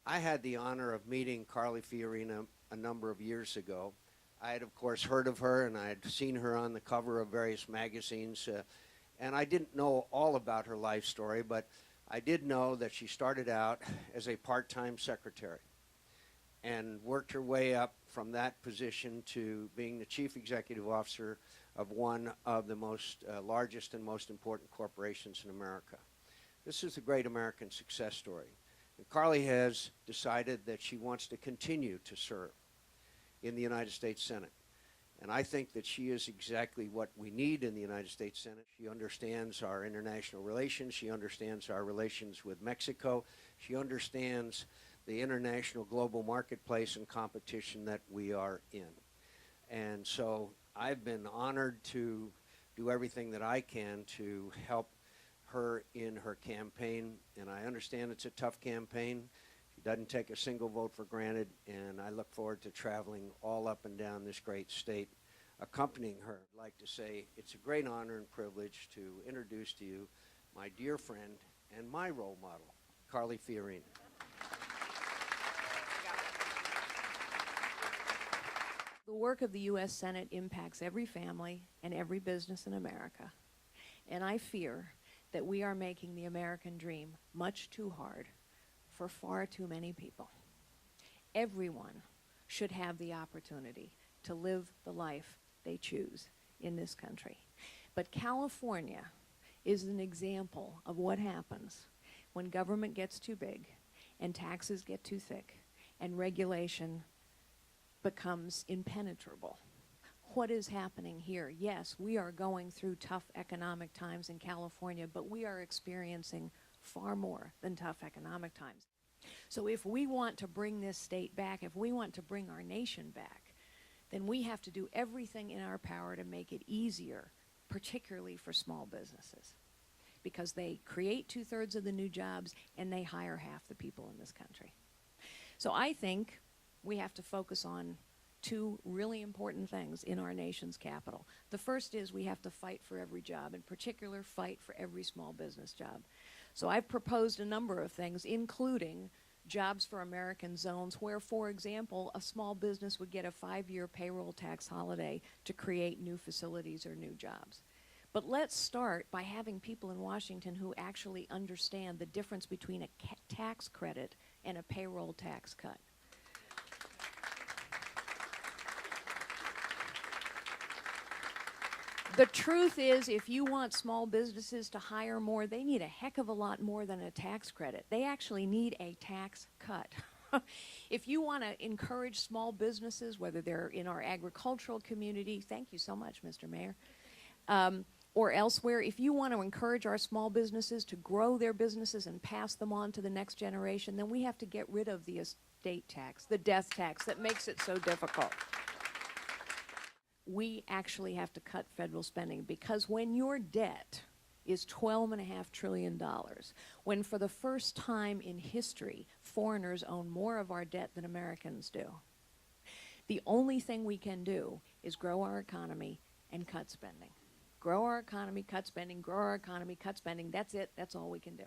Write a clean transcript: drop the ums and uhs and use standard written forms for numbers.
I had the honor of meeting Carly Fiorina a number of years ago. I had, of course, heard of her, and I had seen her on the cover of various magazines, and I didn't know all about her life story, but I did know that she started out as a part-time secretary and worked her way up from that position to being the chief executive officer of one of the most largest and most important corporations in America. This is a great American success story. And Carly has decided that she wants to continue to serve in the United States Senate. And I think that she is exactly what we need in the United States Senate. She understands our international relations. She understands our relations with Mexico. She understands the international global marketplace and competition that we are in. And so I've been honored to do everything that I can to help her in her campaign. And I understand it's a tough campaign. She doesn't take a single vote for granted, and I look forward to traveling all up and down this great state accompanying her. I'd like to say it's a great honor and privilege to introduce to you my dear friend and my role model, Carly Fiorina. The work of the U.S. Senate impacts every family and every business in America. And I fear that we are making the American dream much too hard for far too many people. Everyone should have the opportunity to live the life they choose in this country. But California is an example of what happens when government gets too big and taxes get too thick and regulation becomes impenetrable. What is happening here? Yes, we are going through tough economic times in California, but we are experiencing far more than tough economic times. So if we want to bring this state back, if we want to bring our nation back, then we have to do everything in our power to make it easier, particularly for small businesses, because they create 2/3 of the new jobs and they hire half the people in this country. So I think we have to focus on two really important things in our nation's capital. The first is we have to fight for every job, in particular fight for every small business job. So I've proposed a number of things, including Jobs for American zones, where, for example, a small business would get a 5-year payroll tax holiday to create new facilities or new jobs. But let's start by having people in Washington who actually understand the difference between a tax credit and a payroll tax cut. The truth is, if you want small businesses to hire more, they need a heck of a lot more than a tax credit. They actually need a tax cut. If you want to encourage small businesses, whether they're in our agricultural community, thank you so much, Mr. Mayor, or elsewhere, if you want to encourage our small businesses to grow their businesses and pass them on to the next generation, then we have to get rid of the estate tax, the death tax that makes it so difficult. We actually have to cut federal spending, because when your debt is $12.5 trillion, when for the first time in history foreigners own more of our debt than Americans do, the only thing we can do is grow our economy and cut spending. Grow our economy, cut spending, grow our economy, cut spending. That's it. That's all we can do.